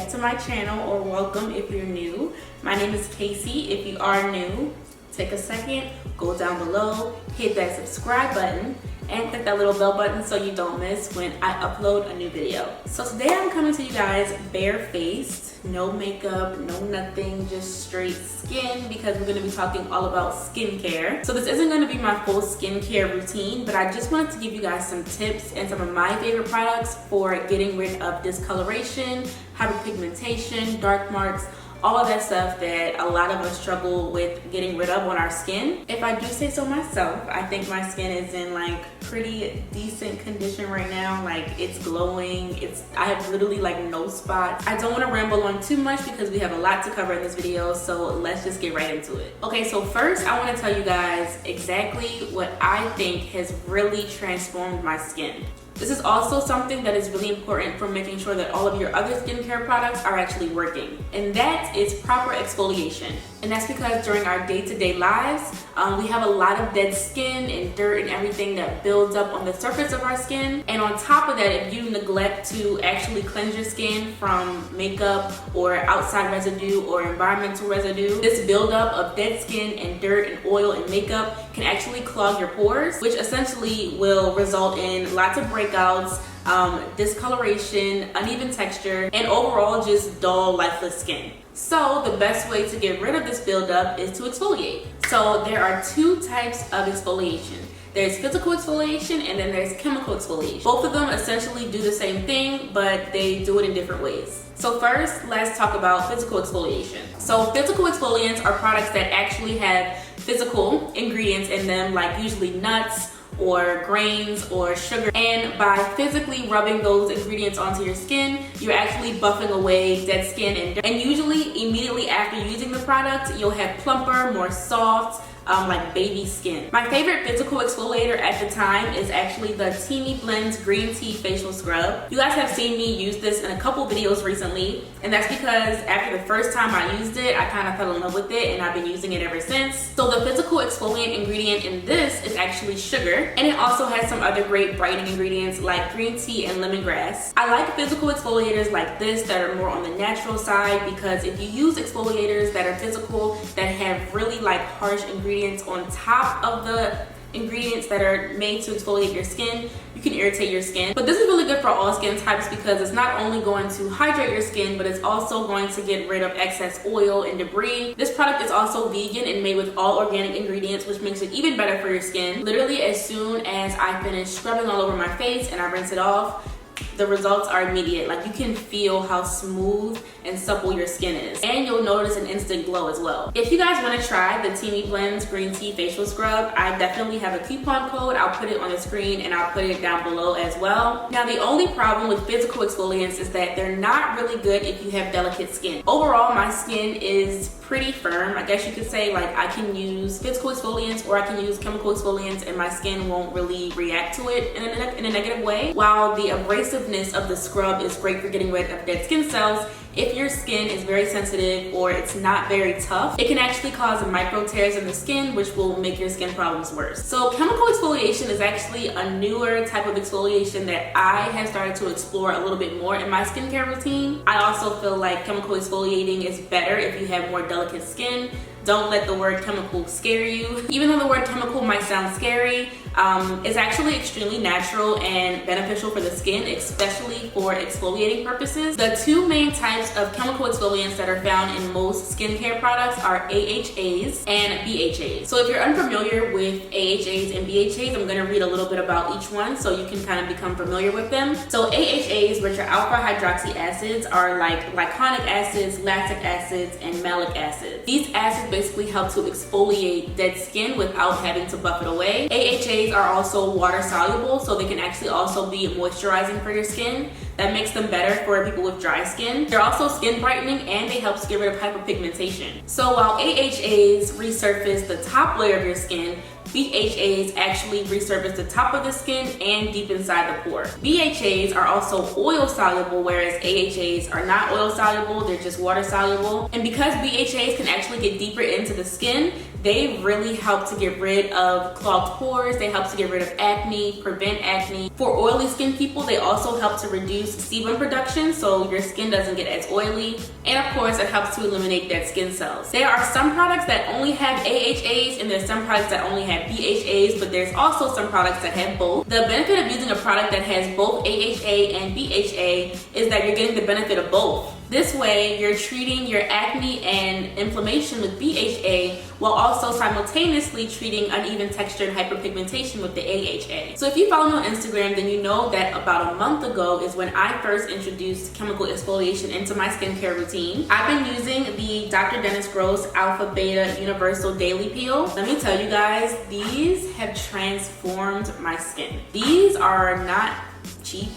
back to my channel, or welcome if you're new. My name is Casey. If you are new, take a second, go down below, hit that subscribe button, and click that little bell button so you don't miss when I upload a new video. So today I'm coming to you guys barefaced, no makeup, no nothing, just straight skin, because we're going to be talking all about skincare. So this isn't going to be my full skincare routine, but I just wanted to give you guys some tips and some of my favorite products for getting rid of discoloration, hyperpigmentation, dark marks, all of that stuff that a lot of us struggle with getting rid of on our skin. If I do say so myself, I think my skin is in like pretty decent condition right now. Like, it's glowing, I have literally like no spots. I don't want to ramble on too much because we have a lot to cover in this video, so let's just get right into it. Okay, so first I want to tell you guys exactly what I think has really transformed my skin. This is also something that is really important for making sure that all of your other skincare products are actually working, and that is proper exfoliation. And that's because during our day-to-day lives, we have a lot of dead skin and dirt and everything that builds up on the surface of our skin. And on top of that, if you neglect to actually cleanse your skin from makeup or outside residue or environmental residue, this buildup of dead skin and dirt and oil and makeup can actually clog your pores, which essentially will result in lots of breakouts, discoloration, uneven texture, and overall just dull, lifeless skin. So the best way to get rid of this buildup is to exfoliate. So there are two types of exfoliation. There's physical exfoliation and then there's chemical exfoliation. Both of them essentially do the same thing, but they do it in different ways. So first, let's talk about physical exfoliation. So physical exfoliants are products that actually have physical ingredients in them, like usually nuts or grains or sugar, and by physically rubbing those ingredients onto your skin, you're actually buffing away dead skin and dirt. And usually immediately after using the product, you'll have plumper, more soft, like baby skin. My favorite physical exfoliator at the time is actually the Teami Blends Green Tea Facial Scrub. You guys have seen me use this in a couple videos recently, and that's because after the first time I used it, I kind of fell in love with it, and I've been using it ever since. So the physical exfoliant ingredient in this is actually sugar, and it also has some other great brightening ingredients like green tea and lemongrass. I like physical exfoliators like this that are more on the natural side, because if you use exfoliators that are physical, that have really like harsh ingredients on top of the ingredients that are made to exfoliate your skin, you can irritate your skin. But this is really good for all skin types because it's not only going to hydrate your skin, but it's also going to get rid of excess oil and debris. This product is also vegan and made with all organic ingredients, which makes it even better for your skin. Literally, as soon as I finish scrubbing all over my face and I rinse it off, the results are immediate. Like, you can feel how smooth and supple your skin is, and you'll notice an instant glow as well. If you guys want to try the Teami Blends Green Tea Facial Scrub, I definitely have a coupon code. I'll put it on the screen and I'll put it down below as well. Now, the only problem with physical exfoliants is that they're not really good if you have delicate skin. Overall, my skin is pretty firm. I guess you could say, like, I can use physical exfoliants or I can use chemical exfoliants and my skin won't really react to it in a negative way, while the abrasiveness of the scrub is great for getting rid of dead skin cells. If your skin is very sensitive or it's not very tough, it can actually cause micro tears in the skin, which will make your skin problems worse. So chemical exfoliation is actually a newer type of exfoliation that I have started to explore a little bit more in my skincare routine. I also feel like chemical exfoliating is better if you have more delicate skin. Don't let the word chemical scare you. Even though the word chemical might sound scary, it's actually extremely natural and beneficial for the skin, especially for exfoliating purposes. The two main types of chemical exfoliants that are found in most skincare products are AHAs and BHAs. So if you're unfamiliar with AHAs and BHAs, I'm gonna read a little bit about each one so you can kind of become familiar with them. So AHAs, which are alpha hydroxy acids, are like glycolic acids, lactic acids, and malic acids. These acids basically help to exfoliate dead skin without having to buff it away. AHAs are also water soluble, so they can actually also be moisturizing for your skin. That makes them better for people with dry skin. They're also skin brightening and they help get rid of hyperpigmentation. So while AHAs resurface the top layer of your skin, BHAs actually resurface the top of the skin and deep inside the pore. BHAs are also oil soluble, whereas AHAs are not oil soluble, they're just water soluble. And because BHAs can actually get deeper into the skin, they really help to get rid of clogged pores, they help to get rid of acne, prevent acne. For oily skin people, they also help to reduce reduce sebum production so your skin doesn't get as oily, and of course it helps to eliminate dead skin cells. There are some products that only have AHAs and there's some products that only have BHAs, but there's also some products that have both. The benefit of using a product that has both AHA and BHA is that you're getting the benefit of both. This way, you're treating your acne and inflammation with BHA while also simultaneously treating uneven texture and hyperpigmentation with the AHA. So if you follow me on Instagram, then you know that about a month ago is when I first introduced chemical exfoliation into my skincare routine. I've been using the Dr. Dennis Gross Alpha Beta Universal Daily Peel. Let me tell you guys, these have transformed my skin. These are not cheap.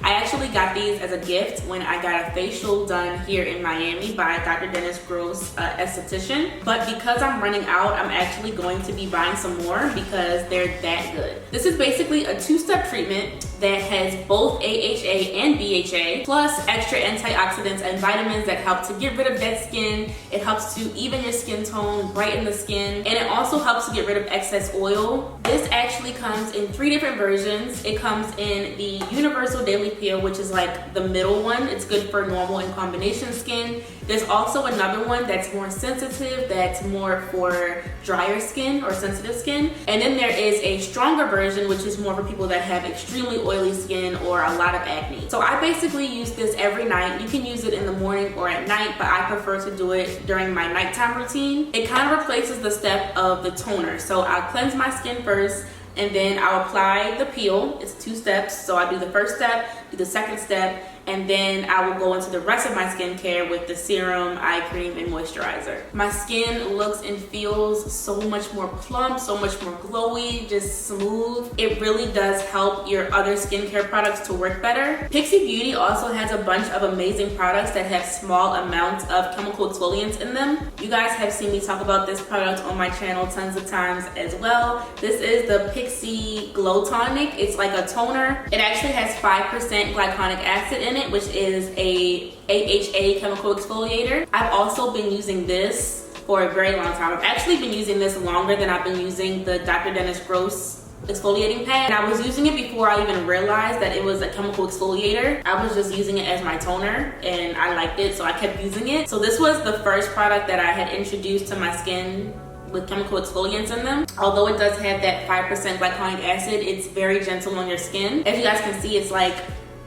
I actually got these as a gift when I got a facial done here in Miami by Dr. Dennis Gross esthetician. But because I'm running out, I'm actually going to be buying some more because they're that good. This is basically a two-step treatment that has both AHA and BHA, plus extra antioxidants and vitamins that help to get rid of dead skin. It helps to even your skin tone, brighten the skin, and it also helps to get rid of excess oil. This actually comes in 3 different versions. It comes in the Universal Daily Peel, which is like the middle one. It's good for normal and combination skin. There's also another one that's more sensitive, that's more for drier skin or sensitive skin. And then there is a stronger version, which is more for people that have extremely oily skin or a lot of acne. So I basically use this every night. You can use it in the morning or at night, but I prefer to do it during my nighttime routine. It kind of replaces the step of the toner. So I'll cleanse my skin first, and then I'll apply the peel. It's 2 steps. So I do the first step, do the second step, and then I will go into the rest of my skincare with the serum, eye cream, and moisturizer. My skin looks and feels so much more plump, so much more glowy, just smooth. It really does help your other skincare products to work better. Pixi Beauty also has a bunch of amazing products that have small amounts of chemical exfoliants in them. You guys have seen me talk about this product on my channel tons of times as well. This is the Pixi Glow Tonic. It's like a toner. It actually has 5% glycolic acid in it, which is a AHA chemical exfoliator. I've also been using this for a very long time. I've actually been using this longer than I've been using the Dr. Dennis Gross exfoliating pad. And I was using it before I even realized that it was a chemical exfoliator. I was just using it as my toner and I liked it, so I kept using it. So this was the first product that I had introduced to my skin with chemical exfoliants in them. Although it does have that 5% glycolic acid, it's very gentle on your skin. As you guys can see, it's like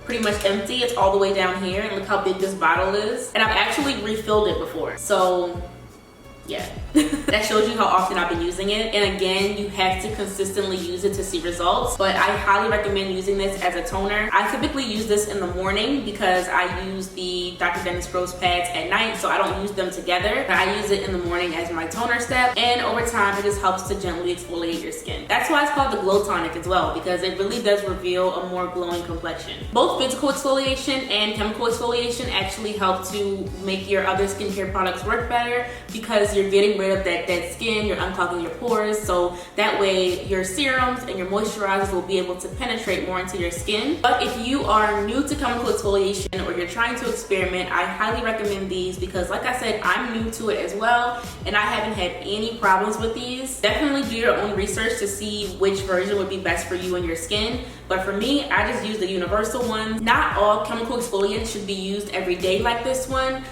pretty much empty. It's all the way down here, and look how big this bottle is. And I've actually refilled it before. So yeah, that shows you how often I've been using it. And again, you have to consistently use it to see results, but I highly recommend using this as a toner. I typically use this in the morning because I use the Dr. Dennis Gross pads at night, so I don't use them together. I use it in the morning as my toner step, and over time it just helps to gently exfoliate your skin. That's why it's called the Glow Tonic as well, because it really does reveal a more glowing complexion. Both physical exfoliation and chemical exfoliation actually help to make your other skincare products work better, because you're getting rid of that dead skin, you're unclogging your pores, so that way your serums and your moisturizers will be able to penetrate more into your skin. But if you are new to chemical exfoliation or you're trying to experiment, I highly recommend these because, like I said, I'm new to it as well, and I haven't had any problems with these. Definitely do your own research to see which version would be best for you and your skin. But for me, I just use the universal one. Not all chemical exfoliants should be used every day like this one.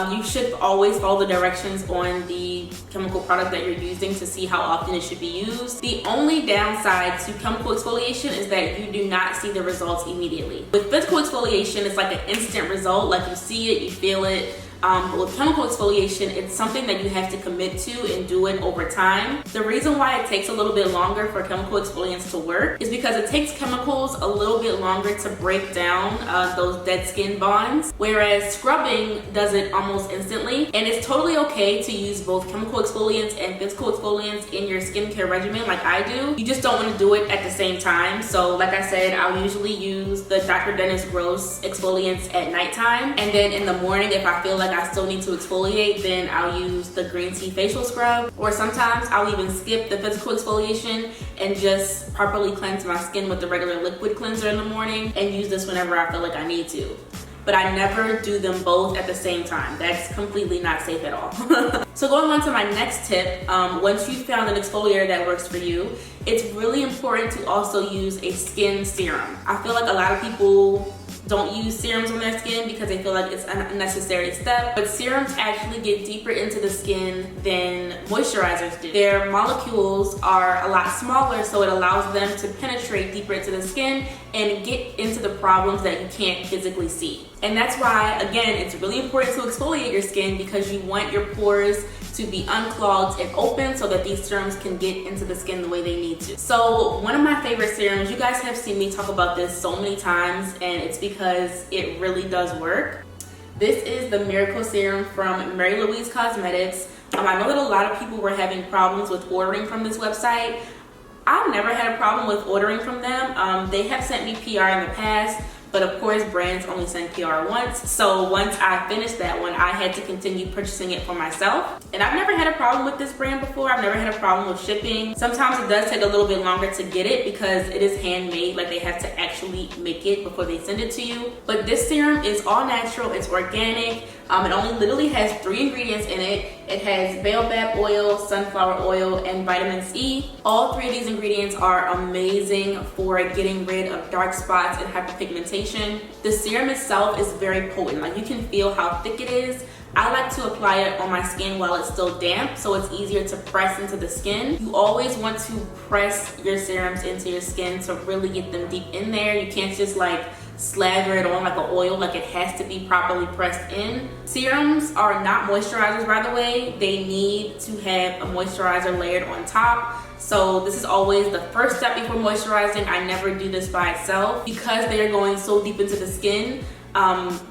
You should always follow the directions on the chemical product that you're using to see how often it should be used. The only downside to chemical exfoliation is that you do not see the results immediately. With physical exfoliation, it's like an instant result, like you see it, you feel it. But with chemical exfoliation, it's something that you have to commit to and do it over time. The reason why it takes a little bit longer for chemical exfoliants to work is because it takes chemicals a little bit longer to break down those dead skin bonds, whereas scrubbing does it almost instantly. And it's totally okay to use both chemical exfoliants and physical exfoliants in your skincare regimen like I do. You just don't want to do it at the same time. So like I said, I'll usually use the Dr. Dennis Gross exfoliants at nighttime, and then in the morning, if I feel like I still need to exfoliate, then I'll use the green tea facial scrub, or sometimes I'll even skip the physical exfoliation and just properly cleanse my skin with the regular liquid cleanser in the morning and use this whenever I feel like I need to. But I never do them both at the same time. That's completely not safe at all. So going on to my next tip, once you've found an exfoliator that works for you, it's really important to also use a skin serum. I feel like a lot of people don't use serums on their skin because they feel like it's an unnecessary step. But serums actually get deeper into the skin than moisturizers do. Their molecules are a lot smaller, so it allows them to penetrate deeper into the skin and get into the problems that you can't physically see. And that's why, again, it's really important to exfoliate your skin, because you want your pores to be unclogged and open so that these serums can get into the skin the way they need to. So one of my favorite serums, you guys have seen me talk about this so many times, and it's because it really does work. This is the Miracle Serum from Mary Louise Cosmetics. I know that a lot of people were having problems with ordering from this website. I've never had a problem with ordering from them. They have sent me PR in the past, but of course brands only send PR once. So once I finished that one, I had to continue purchasing it for myself. And I've never had a problem with this brand before. I've never had a problem with shipping. Sometimes it does take a little bit longer to get it because it is handmade, like they have to actually make it before they send it to you. But this serum is all natural, it's organic. It only literally has 3 ingredients in it. It has baobab oil, sunflower oil, and vitamin C. All 3 of these ingredients are amazing for getting rid of dark spots and hyperpigmentation. The serum itself is very potent. Like, you can feel how thick it is. I like to apply it on my skin while it's still damp, so it's easier to press into the skin. You always want to press your serums into your skin to really get them deep in there. You can't just like slather it on like an oil, like it has to be properly pressed in. Serums are not moisturizers, by the way. They need to have a moisturizer layered on top. So this is always the first step before moisturizing. I never do this by itself because they are going so deep into the skin.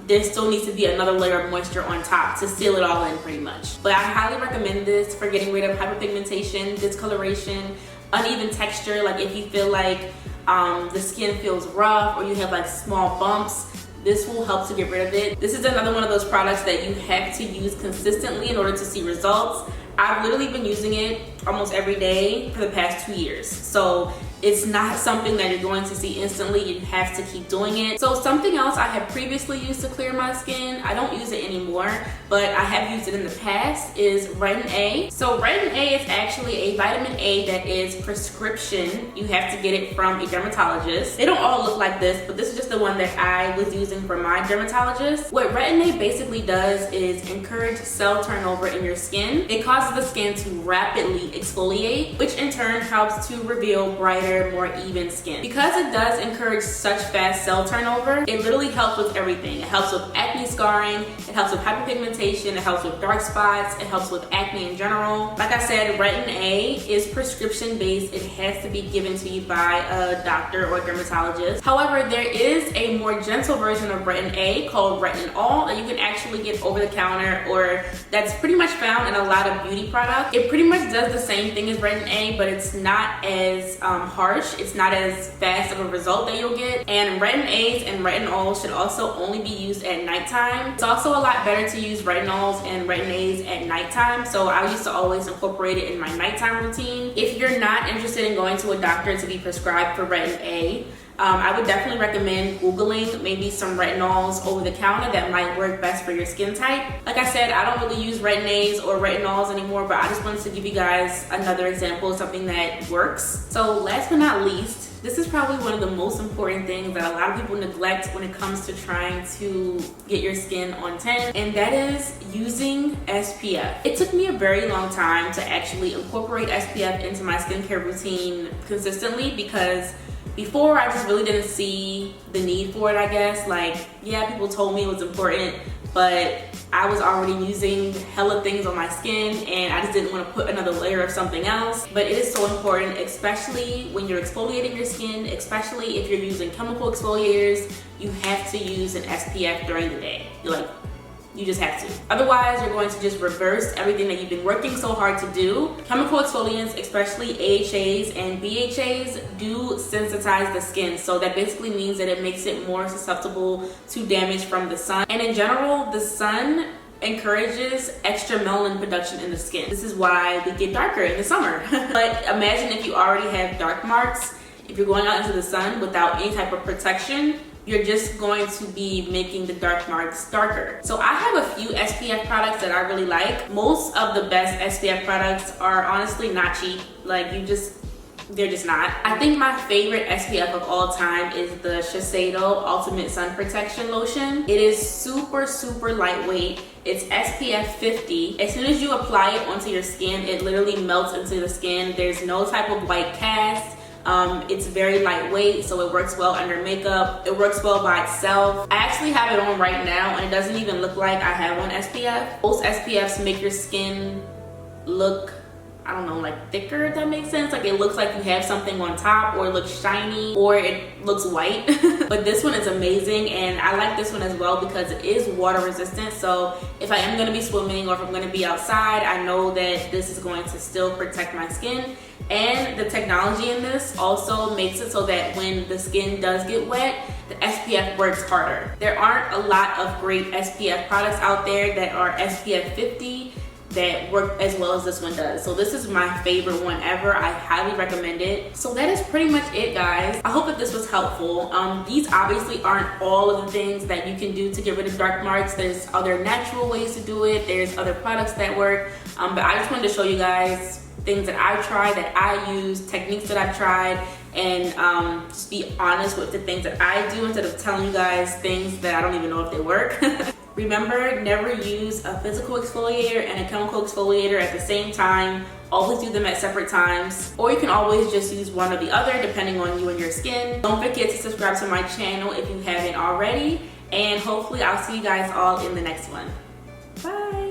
There still needs to be another layer of moisture on top to seal it all in pretty much. But I highly recommend this for getting rid of hyperpigmentation, discoloration, uneven texture. Like if you feel like the skin feels rough or you have like small bumps, this will help to get rid of it. This is another one of those products that you have to use consistently in order to see results. I've literally been using it almost every day for the past 2 years. So it's not something that you're going to see instantly. You have to keep doing it. So something else I have previously used to clear my skin, I don't use it anymore, but I have used it in the past, is Retin A. So Retin A is actually a vitamin A that is prescription. You have to get it from a dermatologist. They don't all look like this, but this is just the one that I was using for my dermatologist. What Retin A basically does is encourage cell turnover in your skin. It causes the skin to rapidly exfoliate, which in turn helps to reveal brighter, more even skin. Because it does encourage such fast cell turnover, it literally helps with everything. It helps with acne scarring, it helps with hyperpigmentation, it helps with dark spots, it helps with acne in general. Like I said, Retin A is prescription based. It has to be given to you by a doctor or dermatologist. However, there is a more gentle version of Retin A called Retinol that you can actually get over the counter, or that's pretty much found in a lot of beauty products. It pretty much does the same thing as Retin A, but it's not as harsh. It's not as fast of a result that you'll get. And Retin A's and retinols should also only be used at nighttime. It's also a lot better to use retinols and Retin A's at nighttime. So I used to always incorporate it in my nighttime routine. If you're not interested in going to a doctor to be prescribed for Retin A, I would definitely recommend Googling maybe some retinols over the counter that might work best for your skin type. Like I said, I don't really use Retin A's or retinols anymore, but I just wanted to give you guys another example of something that works. So last but not least, this is probably one of the most important things that a lot of people neglect when it comes to trying to get your skin on 10, and that is using SPF. It took me a very long time to actually incorporate SPF into my skincare routine consistently, because before I just really didn't see the need for it, I guess. Like, yeah, people told me it was important, but I was already using hella things on my skin and I just didn't want to put another layer of something else. But it is so important, especially when you're exfoliating your skin, especially if you're using chemical exfoliators. You have to use an SPF during the day. You just have to. Otherwise, you're going to just reverse everything that you've been working so hard to do. Chemical exfoliants, especially AHAs and BHAs, do sensitize the skin. So that basically means that it makes it more susceptible to damage from the sun. And in general, the sun encourages extra melanin production in the skin. This is why we get darker in the summer. But imagine if you already have dark marks. If you're going out into the sun without any type of protection, you're just going to be making the dark marks darker. So I have a few SPF products that I really like. Most of the best SPF products are honestly not cheap. Like, you just they're just not. I think my favorite SPF of all time is the Shiseido Ultimate Sun Protection Lotion. It is super, super lightweight. It's SPF 50. As soon as you apply it onto your skin, it literally melts into the skin. There's no type of white cast. It's very lightweight, so it works well under makeup. It works well by itself. I actually have it on right now, and it doesn't even look like I have on SPF. Most SPFs make your skin look, I don't know, like thicker, if that makes sense. Like it looks like you have something on top, or it looks shiny, or it looks white. But this one is amazing, and I like this one as well because it is water resistant. So if I am gonna be swimming or if I'm gonna be outside, I know that this is going to still protect my skin. And the technology in this also makes it so that when the skin does get wet, the SPF works harder. There aren't a lot of great SPF products out there that are SPF 50 that work as well as this one does. So this is my favorite one ever. I highly recommend it. So that is pretty much it, guys. I hope that this was helpful. These obviously aren't all of the things that you can do to get rid of dark marks. There's other natural ways to do it. There's other products that work. But I just wanted to show you guys things that I've tried, that I use, techniques that I've tried, and just be honest with the things that I do instead of telling you guys things that I don't even know if they work. Remember, never use a physical exfoliator and a chemical exfoliator at the same time. Always do them at separate times, or you can always just use one or the other depending on you and your skin. Don't forget to subscribe to my channel if you haven't already, and hopefully I'll see you guys all in the next one. Bye.